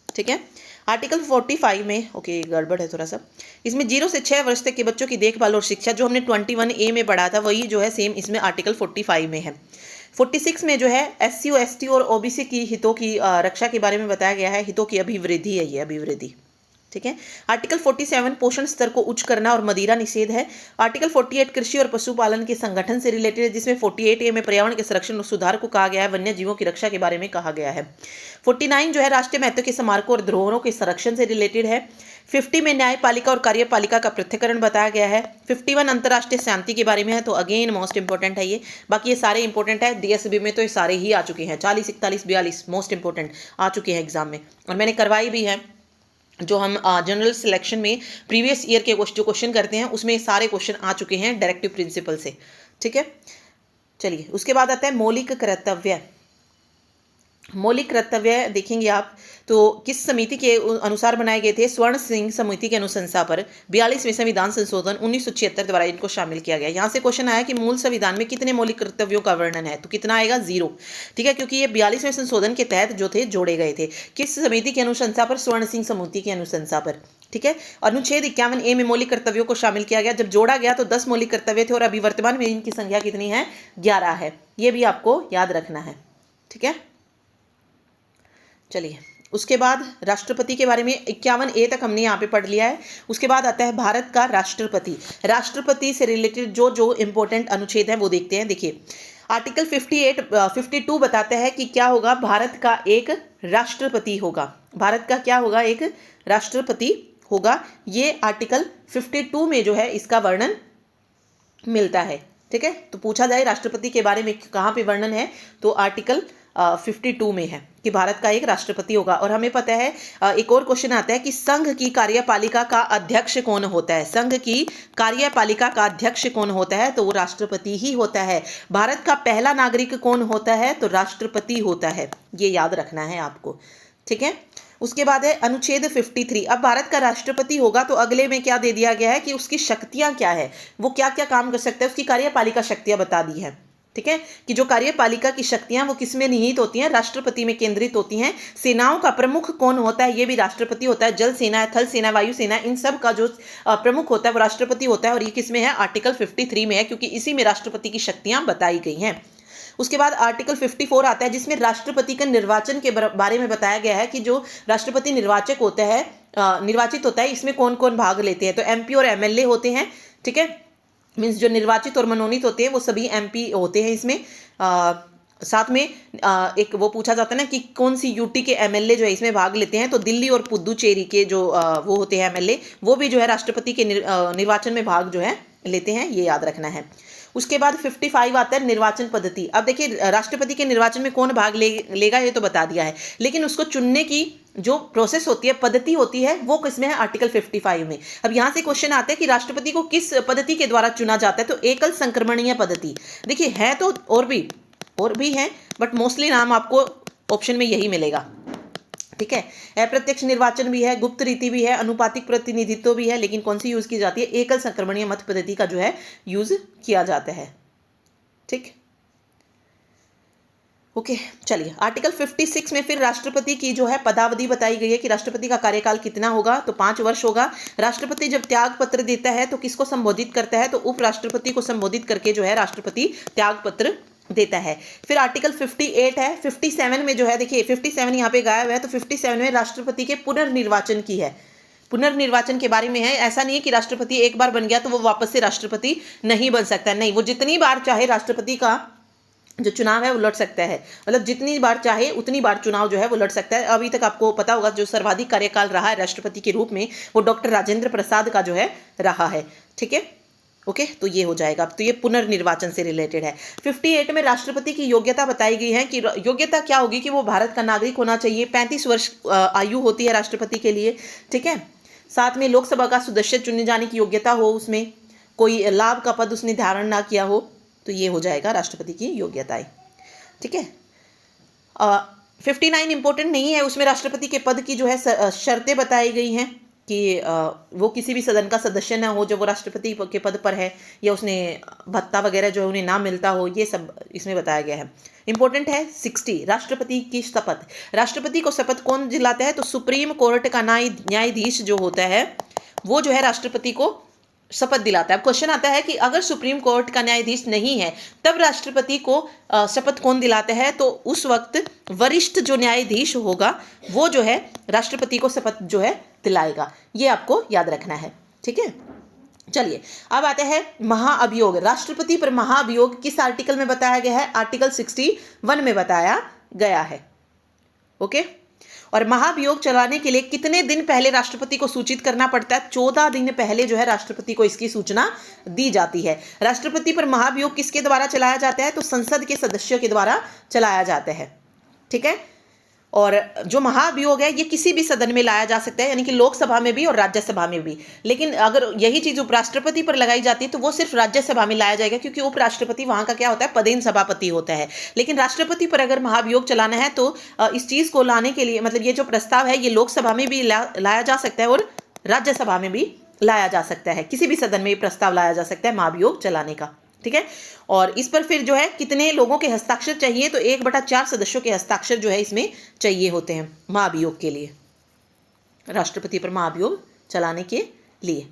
ठीक है, आर्टिकल 45 में ओके गड़बड़ है थोड़ा सा, इसमें 0 से 6 वर्ष तक के बच्चों की देखभाल और शिक्षा जो हमने 21A में पढ़ा था वही जो है सेम इसमें आर्टिकल 45 में है। 46 में जो है SC ST और OBC की हितों की रक्षा के बारे में बताया गया है, हितों की अभिवृद्धि है ये, अभिवृद्धि। ठीक है, आर्टिकल 47 पोषण स्तर को उच्च करना और मदिरा निषेध है। आर्टिकल 48 कृषि और पशुपालन के संगठन से रिलेटेड है जिसमें 48A में पर्यावरण के संरक्षण और सुधार को कहा गया है, वन्य जीवों की रक्षा के बारे में कहा गया है। 49 जो है राष्ट्रीय महत्व के स्मारकों और धरोहरों के संरक्षण से रिलेटेड है। 50 में न्यायपालिका और कार्यपालिका का पृथक्करण बताया गया है। 51 अंतर्राष्ट्रीय शांति के बारे में है, तो अगेन मोस्ट इंपॉर्टेंट है ये, बाकी ये सारे इंपॉर्टेंट है। DSB में तो ये सारे ही आ चुके हैं, 40, 41, 42 मोस्ट इंपॉर्टेंट आ चुके हैं एग्जाम में और मैंने करवाई भी है। जो हम जनरल सिलेक्शन में प्रीवियस ईयर के जो क्वेश्चन करते हैं उसमें सारे क्वेश्चन आ चुके हैं डायरेक्टिव प्रिंसिपल से। ठीक है, चलिए उसके बाद आता है मौलिक कर्तव्य। मौलिक कर्तव्य देखेंगे आप तो किस समिति के अनुसार बनाए गए थे, स्वर्ण सिंह समिति के अनुशंसा पर 42वें संविधान संशोधन 1976 द्वारा इनको शामिल किया गया। यहाँ से क्वेश्चन आया कि मूल संविधान में कितने मौलिक कर्तव्यों का वर्णन है, तो कितना आएगा 0। ठीक है, क्योंकि ये 42वें संशोधन के तहत जो थे जोड़े गए थे। किस समिति की अनुशंसा पर, स्वर्ण सिंह समिति की अनुशंसा पर। ठीक है, अनुच्छेद 51A में मौलिक कर्तव्यों को शामिल किया गया। जब जोड़ा गया तो 10 मौलिक कर्तव्य थे और अभी वर्तमान में इनकी संख्या कितनी है, 11 है। ये भी आपको याद रखना है। ठीक है, चलिए उसके बाद राष्ट्रपति के बारे में 51A तक हमने यहाँ पे पढ़ लिया है। उसके बाद आता है भारत का राष्ट्रपति। राष्ट्रपति से रिलेटेड जो जो इंपॉर्टेंट अनुच्छेद है वो देखते हैं। देखिए आर्टिकल 52 बताता है कि क्या होगा, भारत का एक राष्ट्रपति होगा। भारत का क्या होगा, एक राष्ट्रपति होगा। ये आर्टिकल 52 में जो है इसका वर्णन मिलता है। ठीक है, तो पूछा जाए राष्ट्रपति के बारे में कहाँ पे वर्णन है, तो आर्टिकल 52 में है कि भारत का एक राष्ट्रपति होगा। और हमें पता है एक और क्वेश्चन आता है कि संघ की कार्यपालिका का अध्यक्ष कौन होता है। संघ की कार्यपालिका का अध्यक्ष कौन होता है, तो वो राष्ट्रपति ही होता है। भारत का पहला नागरिक कौन होता है, तो राष्ट्रपति होता है। ये याद रखना है आपको। ठीक है, उसके बाद है अनुच्छेद 53। अब भारत का राष्ट्रपति होगा तो अगले में क्या दे दिया गया है कि उसकी शक्तियां क्या है, वो क्या क्या काम कर सकता है, उसकी कार्यपालिका शक्तियां बता दी है। ठीक है, कि जो कार्यपालिका की शक्तियां वो किसमें निहित होती हैं, राष्ट्रपति में केंद्रित होती हैं। सेनाओं का प्रमुख कौन होता है, ये भी राष्ट्रपति होता है। जल सेना, थल सेना, वायु सेना, इन सब का जो प्रमुख होता है वो राष्ट्रपति होता है। और ये किसमें है, आर्टिकल 53 में है, क्योंकि इसी में राष्ट्रपति की शक्तियां बताई गई हैं। उसके बाद आर्टिकल 54 आता है जिसमें राष्ट्रपति के निर्वाचन के बारे में बताया गया है कि जो राष्ट्रपति निर्वाचित होता है इसमें कौन कौन भाग लेते हैं, तो MP और MLA होते हैं। ठीक है, मीन्स जो निर्वाचित और मनोनीत होते हैं वो सभी MP होते हैं इसमें। साथ में एक वो पूछा जाता है ना कि कौन सी UT के MLA जो है इसमें भाग लेते हैं, तो दिल्ली और पुदुचेरी के जो वो होते हैं MLA, वो भी जो है राष्ट्रपति के निर्वाचन में भाग जो है लेते हैं। ये याद रखना है। उसके बाद 55 आता है निर्वाचन पद्धति। अब देखिए राष्ट्रपति के निर्वाचन में कौन भाग लेगा ये तो बता दिया है, लेकिन उसको चुनने की जो प्रोसेस होती है, पद्धति होती है, वो किसमें है, आर्टिकल 55 में। अब यहाँ से क्वेश्चन आते हैं कि राष्ट्रपति को किस पद्धति के द्वारा चुना जाता है, तो एकल संक्रमणीय पद्धति। देखिए है तो और भी हैं, बट मोस्टली नाम आपको ऑप्शन में यही मिलेगा। ठीक है, अप्रत्यक्ष निर्वाचन भी है, गुप्त रीति भी है, अनुपातिक प्रतिनिधित्व भी है, लेकिन कौन सी यूज की जाती है, एकल संक्रमणीय मत पद्धति का जो है यूज किया जाता है। ठीक, ओके, चलिए आर्टिकल 56 में फिर राष्ट्रपति की जो है पदावधि बताई गई है कि राष्ट्रपति का कार्यकाल कितना होगा, तो 5 वर्ष होगा। राष्ट्रपति जब त्याग पत्र देता है तो किसको संबोधित करता है, तो उपराष्ट्रपति को संबोधित करके जो है राष्ट्रपति त्याग पत्र देता है। फिर आर्टिकल 58 है। 57 में जो है, देखिए 57 यहाँ पे गायब है, तो 57 में राष्ट्रपति के पुनर्निर्वाचन की है। पुनर्निर्वाचन के बारे में है। ऐसा नहीं है कि राष्ट्रपति एक बार बन गया तो वो वापस से राष्ट्रपति नहीं बन सकता, नहीं, वो जितनी बार चाहे राष्ट्रपति का जो चुनाव है वो लड़ सकता है, मतलब जितनी बार चाहे उतनी बार चुनाव जो है वो लड़ सकता है। अभी तक आपको पता होगा जो सर्वाधिक कार्यकाल रहा है राष्ट्रपति के रूप में वो डॉक्टर राजेंद्र प्रसाद का जो है रहा है। ठीक है, ओके, तो ये हो जाएगा। तो ये पुनर्निर्वाचन से रिलेटेड है। 58 में राष्ट्रपति की योग्यता बताई गई है कि योग्यता क्या होगी कि वो भारत का नागरिक होना चाहिए, 35 वर्ष आयु होती है राष्ट्रपति के लिए। ठीक है, साथ में लोकसभा का सदस्य चुने जाने की योग्यता हो, उसमें कोई लाभ का पद उसने धारण ना किया हो, तो ये हो जाएगा राष्ट्रपति की योग्यताएं। ठीक है, 59 इंपॉर्टेंट नहीं है, उसमें राष्ट्रपति के पद की जो है शर्तें बताई गई हैं कि वो किसी भी सदन का सदस्य ना हो जब वो राष्ट्रपति के पद पर है, या उसने भत्ता वगैरह जो है उन्हें ना मिलता हो, ये सब इसमें बताया गया है। इंपॉर्टेंट है 60, राष्ट्रपति की शपथ। राष्ट्रपति को शपथ कौन दिलाता है? तो सुप्रीम कोर्ट का न्यायाधीश जो होता है वो जो है राष्ट्रपति को शपथ दिलाता है। अब क्वेश्चन आता है कि अगर सुप्रीम कोर्ट का न्यायाधीश नहीं है तब राष्ट्रपति को शपथ कौन दिलाता है? तो उस वक्त वरिष्ठ जो न्यायाधीश होगा वो जो है राष्ट्रपति को शपथ जो है दिलाएगा, ये आपको याद रखना है। ठीक है, चलिए अब आते हैं महाअभियोग। राष्ट्रपति पर महाअभियोग किस आर्टिकल में बताया गया है? आर्टिकल 61 में बताया गया है। ओके, और महाभियोग चलाने के लिए कितने दिन पहले राष्ट्रपति को सूचित करना पड़ता है? 14 दिन पहले जो है राष्ट्रपति को इसकी सूचना दी जाती है। राष्ट्रपति पर महाभियोग किसके द्वारा चलाया जाता है? तो संसद के सदस्यों के द्वारा चलाया जाता है। ठीक है, और जो महाभियोग है ये किसी भी सदन में लाया जा सकता है, यानी कि लोकसभा में भी और राज्यसभा में भी। लेकिन अगर यही चीज उपराष्ट्रपति पर लगाई जाती है तो वो सिर्फ राज्यसभा में लाया जाएगा, क्योंकि उपराष्ट्रपति वहां का क्या होता है? पदेन सभापति होता है। लेकिन राष्ट्रपति पर अगर महाभियोग चलाना है तो इस चीज को लाने के लिए, मतलब ये जो प्रस्ताव है ये लोकसभा में भी लाया जा सकता है और राज्यसभा में भी लाया जा सकता है। किसी भी सदन में ये प्रस्ताव लाया जा सकता है महाभियोग चलाने का। ठीक है, और इस पर फिर जो है कितने लोगों के हस्ताक्षर चाहिए? तो 1/4 सदस्यों के हस्ताक्षर जो है इसमें चाहिए होते हैं महाभियोग के लिए, राष्ट्रपति पर महाभियोग चलाने के लिए।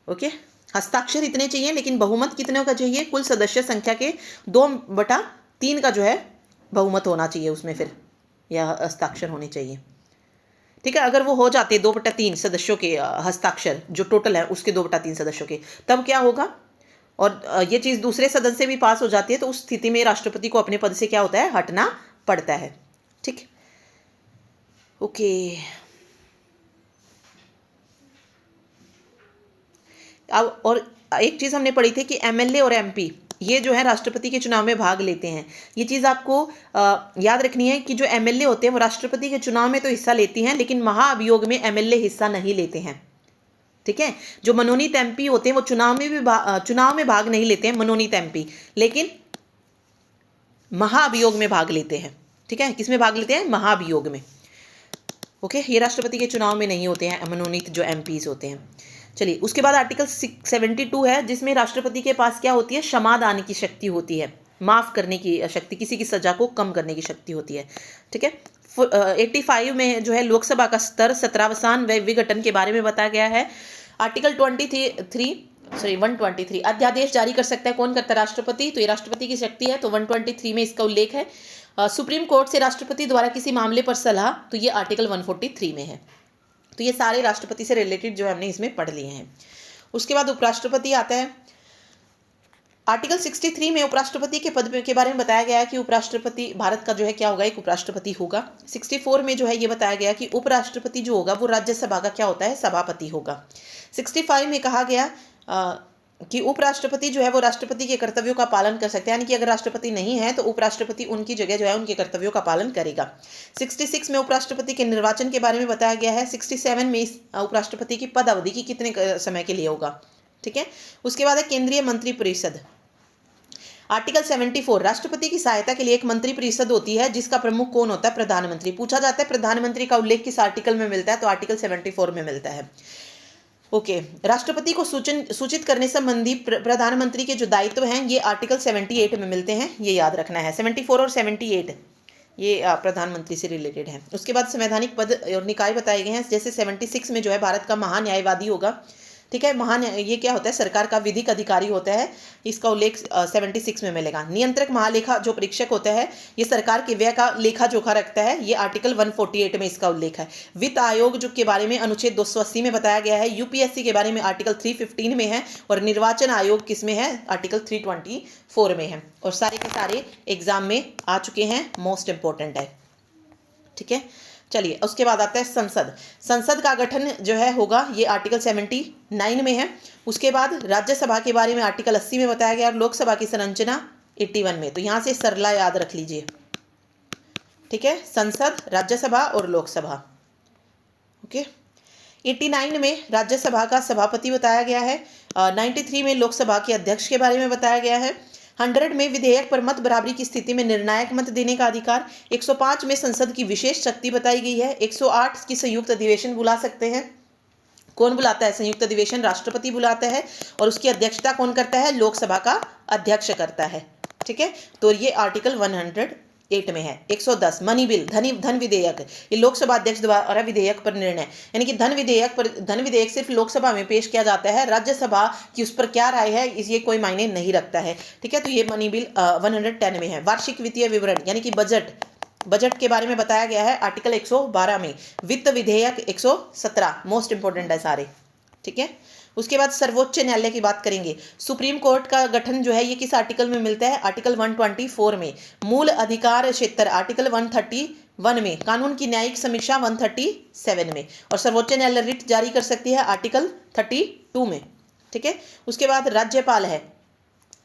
ओके, हस्ताक्षर इतने चाहिए, लेकिन बहुमत कितने का चाहिए? कुल सदस्य संख्या के 2/3 का जो है बहुमत होना चाहिए उसमें, फिर यह हस्ताक्षर होने चाहिए। ठीक है, अगर वो हो जाते 2/3 सदस्यों के हस्ताक्षर जो टोटल है उसके 2/3 सदस्यों के, तब क्या होगा? और ये चीज़ दूसरे सदन से भी पास हो जाती है तो उस स्थिति में राष्ट्रपति को अपने पद से क्या होता है? हटना पड़ता है। ठीक, ओके। अब और एक चीज़ हमने पढ़ी थी कि एमएलए और एमपी ये जो है राष्ट्रपति के चुनाव में भाग लेते हैं। ये चीज़ आपको याद रखनी है कि जो एमएलए होते हैं वो राष्ट्रपति के चुनाव में तो हिस्सा लेती हैं, लेकिन महाअभियोग में एमएलए हिस्सा नहीं लेते हैं। ठीक है, जो मनोनीत एमपी होते हैं वो चुनाव में भाग नहीं लेते हैं मनोनीत एमपी, लेकिन महाअभियोग में भाग लेते हैं। ठीक है, किस में भाग लेते हैं? महाअभियोग में। ओके, ये राष्ट्रपति के चुनाव में नहीं होते हैं मनोनीत जो एमपीज होते हैं। चलिए, उसके बाद आर्टिकल 72 है जिसमें राष्ट्रपति के पास क्या होती है? क्षमा दान की शक्ति होती है, माफ करने की शक्ति, किसी की सजा को कम करने की शक्ति होती है। ठीक है, 85 में जो है लोकसभा का स्तर, सत्रावसान व विघटन के बारे में बताया गया है। आर्टिकल 123 अध्यादेश जारी कर सकता है, कौन करता है? राष्ट्रपति। तो ये राष्ट्रपति की शक्ति है, तो 123 में इसका उल्लेख है। सुप्रीम कोर्ट से राष्ट्रपति द्वारा किसी मामले पर सलाह, तो ये आर्टिकल 143 में है। तो ये सारे राष्ट्रपति से रिलेटेड जो है हमने इसमें पढ़ लिए हैं। उसके बाद उपराष्ट्रपति आता है। आर्टिकल 63 में उपराष्ट्रपति के पद के बारे में बताया गया है कि उपराष्ट्रपति भारत का जो है क्या होगा? एक उपराष्ट्रपति होगा। 64 में जो है ये बताया गया कि उपराष्ट्रपति जो होगा वो राज्यसभा का क्या होता है? सभापति होगा। 65 में कहा गया कि उपराष्ट्रपति जो है वो राष्ट्रपति के कर्तव्यों का पालन कर सकते हैं, यानी कि अगर राष्ट्रपति नहीं है तो उपराष्ट्रपति उनकी जगह जो है उनके कर्तव्यों का पालन करेगा। 66 में उपराष्ट्रपति के निर्वाचन के बारे में बताया गया है। 67 में इस उपराष्ट्रपति की पद अवधि की कितने समय के लिए होगा। ठीक है, उसके बाद है केंद्रीय मंत्रिपरिषद। आर्टिकल 74 राष्ट्रपति की सहायता के लिए एक मंत्रिपरिषद होती है जिसका प्रमुख कौन होता है? प्रधानमंत्री। पूछा जाता है प्रधानमंत्री का उल्लेख किस आर्टिकल में मिलता है? तो आर्टिकल 74 में मिलता है। ओके, राष्ट्रपति को सूचित करने संबंधी प्रधानमंत्री के जो दायित्व हैं ये आर्टिकल 78 में मिलते हैं, ये याद रखना है। 74 और 78 ये प्रधानमंत्री से रिलेटेड है। उसके बाद संवैधानिक पद और निकाय बताए गए हैं, जैसे 76 में जो है भारत का महान्यायवादी होगा, ठीक है। ये क्या होता है, सरकार का विधिक अधिकारी होता है, इसका उल्लेख 76 में मिलेगा। नियंत्रक महालेखा जो परीक्षक होता है, ये सरकार के व्यय का लेखा जोखा रखता है, ये आर्टिकल 148 में इसका उल्लेख है। वित्त आयोग जो के बारे में अनुच्छेद 280 में बताया गया है, यूपीएससी के बारे में आर्टिकल 315 में है, और निर्वाचन आयोग किस में है, आर्टिकल 324 में है। और सारे के सारे एग्जाम में आ चुके हैं, मोस्ट इंपॉर्टेंट है। ठीक है, चलिए उसके बाद आता है संसद। संसद का गठन जो है होगा, ये आर्टिकल 79 में है। उसके बाद राज्यसभा के बारे में आर्टिकल 80 में बताया गया, और लोकसभा की संरचना 81 में। तो यहाँ से सरला याद रख लीजिए। ठीक है, संसद, राज्यसभा और लोकसभा। ओके, 89 में राज्यसभा का सभापति बताया गया है, 93 में लोकसभा के अध्यक्ष के बारे में बताया गया है, 100 में विधेयक पर मत बराबरी की स्थिति में निर्णायक मत देने का अधिकार, 105 में संसद की विशेष शक्ति बताई गई है, 108 की संयुक्त अधिवेशन बुला सकते हैं। कौन बुलाता है संयुक्त अधिवेशन? राष्ट्रपति बुलाता है, और उसकी अध्यक्षता कौन करता है? लोकसभा का अध्यक्ष करता है। ठीक है, तो ये आर्टिकल 108 में है। 110 मनी बिल, धन विधेयक, ये लोकसभा अध्यक्ष द्वारा विधेयक पर निर्णय, यानी कि धन विधेयक सिर्फ लोकसभा में पेश किया जाता है, राज्यसभा की उस पर क्या राय है ये कोई मायने नहीं रखता है। ठीक है, तो ये मनी बिल 110 में है। वार्षिक वित्तीय विवरण यानी कि बजट के बारे में बताया गया है आर्टिकल 112 में। वित्त विधेयक 117, मोस्ट इंपोर्टेंट है सारे। ठीक है, उसके बाद सर्वोच्च न्यायालय की बात करेंगे। सुप्रीम कोर्ट का गठन जो है ये किस आर्टिकल में मिलता है? आर्टिकल 124 में। मूल अधिकार क्षेत्र आर्टिकल 131 में। कानून की न्यायिक समीक्षा 137 में। और सर्वोच्च न्यायालय रिट जारी कर सकती है आर्टिकल 32 में। ठीक है, उसके बाद राज्यपाल है।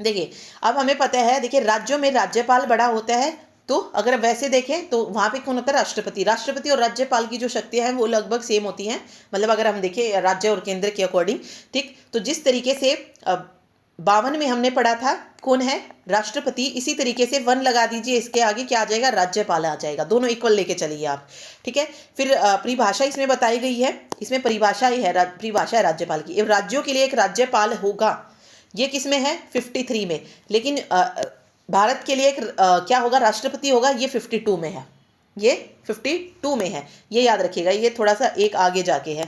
देखिए, अब हमें पता है, देखिए राज्यों में राज्यपाल बड़ा होता है, तो अगर वैसे देखें तो वहाँ पे कौन होता है? राष्ट्रपति और राज्यपाल की जो शक्तियां हैं वो लगभग सेम होती हैं, मतलब अगर हम देखें राज्य और केंद्र के अकॉर्डिंग। ठीक, तो जिस तरीके से 52 में हमने पढ़ा था कौन है? राष्ट्रपति, इसी तरीके से 1 लगा दीजिए, इसके आगे क्या आ जाएगा? राज्यपाल आ जाएगा। दोनों इक्वल लेके चलिए आप। ठीक है, फिर परिभाषा इसमें बताई गई है, इसमें परिभाषा है राज्यपाल की। राज्यों के लिए एक राज्यपाल होगा, ये किस में है? 53 में। लेकिन भारत के लिए एक क्या होगा? राष्ट्रपति होगा, ये 52 में है। ये 52 में है, ये याद रखिएगा। ये थोड़ा सा एक आगे जाके है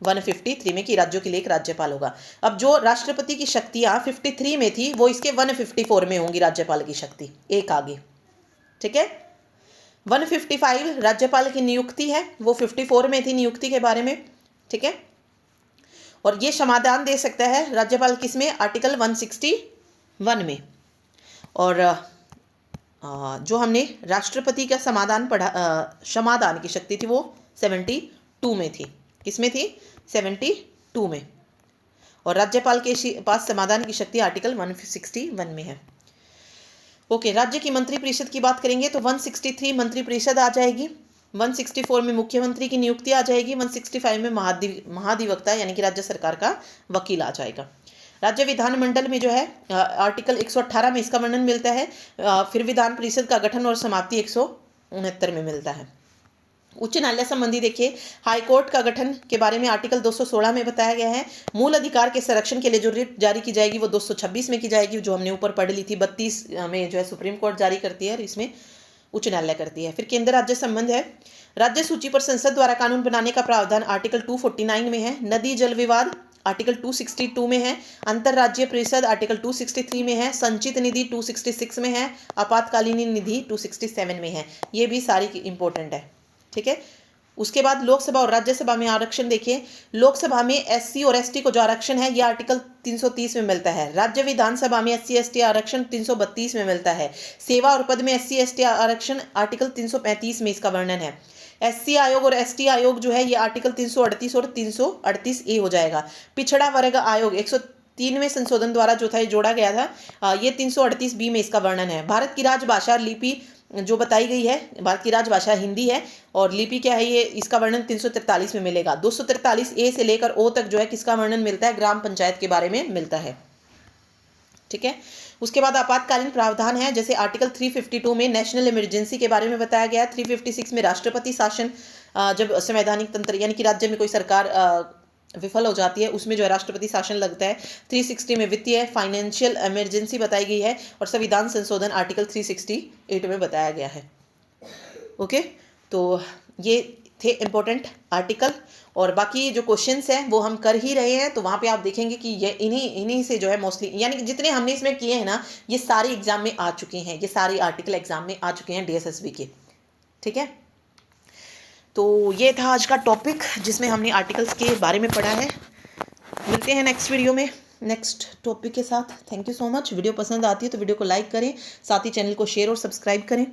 153 में कि राज्यों के लिए एक राज्यपाल होगा। अब जो राष्ट्रपति की शक्तियां 53 में थी वो इसके 154 में होंगी, राज्यपाल की शक्ति एक आगे। ठीक है, 155 राज्यपाल की नियुक्ति है, वो 54 में थी नियुक्ति के बारे में। ठीक है, और ये समाधान दे सकता है राज्यपाल किस में? आर्टिकल 161 में। और जो हमने राष्ट्रपति का समाधान की शक्ति थी वो 72 में थी। किसमें थी? 72 में। और राज्यपाल के पास समाधान की शक्ति आर्टिकल 161 में है। ओके, राज्य की मंत्रिपरिषद की बात करेंगे तो 163 मंत्रिपरिषद आ जाएगी, 164 में मुख्यमंत्री की नियुक्ति आ जाएगी, 165 में महाधिवक्ता यानी कि राज्य सरकार का वकील आ जाएगा। राज्य विधानमंडल में जो है आर्टिकल 118 में इसका वर्णन मिलता है। फिर विधान परिषद का गठन और समाप्ति 169 में मिलता है। उच्च न्यायालय संबंधी देखिए, हाईकोर्ट का गठन के बारे में आर्टिकल 216 में बताया गया है। मूल अधिकार के संरक्षण के लिए जो रिट जारी की जाएगी वो 226 में की जाएगी, जो हमने ऊपर पढ़ ली थी। 32 में जो है सुप्रीम कोर्ट जारी करती है और इसमें उच्च न्यायालय करती है। फिर केंद्र राज्य संबंध है। राज्य सूची पर संसद द्वारा कानून बनाने का प्रावधान आर्टिकल 249 में है। नदी जल विवाद आर्टिकल 262 में है। अंतरराज्यीय परिषद आर्टिकल 263 में है। संचित निधि 266 में है। आपातकालीन निधि 267 में है। ये भी सारी इंपॉर्टेंट है। ठीक है, उसके बाद लोकसभा और राज्यसभा में आरक्षण देखिए। लोकसभा में एससी और एसटी को जो आरक्षण है यह आर्टिकल 330 में मिलता है। राज्य विधानसभा में एससी एसटी आरक्षण 332 में मिलता है। सेवा और पद में एससी एसटी आरक्षण आर्टिकल 335 में इसका वर्णन है। एससी आयोग और एसटी आयोग जो है ये आर्टिकल 338 और 338A हो जाएगा। पिछड़ा वर्ग आयोग 103वें संशोधन द्वारा जो था ये जोड़ा गया था, ये 338B में इसका वर्णन है। भारत की राजभाषा लिपि जो बताई गई है, भारत की राजभाषा हिंदी है और लिपि क्या है, ये इसका वर्णन 343 में मिलेगा। 243A से लेकर O तक जो है किसका वर्णन मिलता है? ग्राम पंचायत के बारे में मिलता है। ठीक है, उसके बाद आपातकालीन प्रावधान है, जैसे आर्टिकल 352 में नेशनल इमरजेंसी के बारे में बताया गया। 356 में राष्ट्रपति शासन, जब संवैधानिक तंत्र यानी कि राज्य में कोई सरकार विफल हो जाती है उसमें जो है राष्ट्रपति शासन लगता है। 360 में वित्तीय फाइनेंशियल इमरजेंसी बताई गई है और संविधान संशोधन आर्टिकल 368 में बताया गया है। ओके, तो ये थे इम्पोर्टेंट आर्टिकल, और बाकी जो क्वेश्चंस हैं वो हम कर ही रहे हैं। तो वहाँ पे आप देखेंगे कि ये इन्हीं से जो है मोस्टली, यानी कि जितने हमने इसमें किए हैं ना, ये सारे एग्जाम में आ चुके हैं, ये सारे आर्टिकल एग्जाम में आ चुके हैं DSSB के। ठीक है, तो ये था आज का टॉपिक जिसमें हमने आर्टिकल्स के बारे में पढ़ा है। मिलते हैं नेक्स्ट वीडियो में नेक्स्ट टॉपिक के साथ। Thank you so much. Video पसंद आती है तो वीडियो को लाइक करें, साथ ही चैनल को शेयर और सब्सक्राइब करें।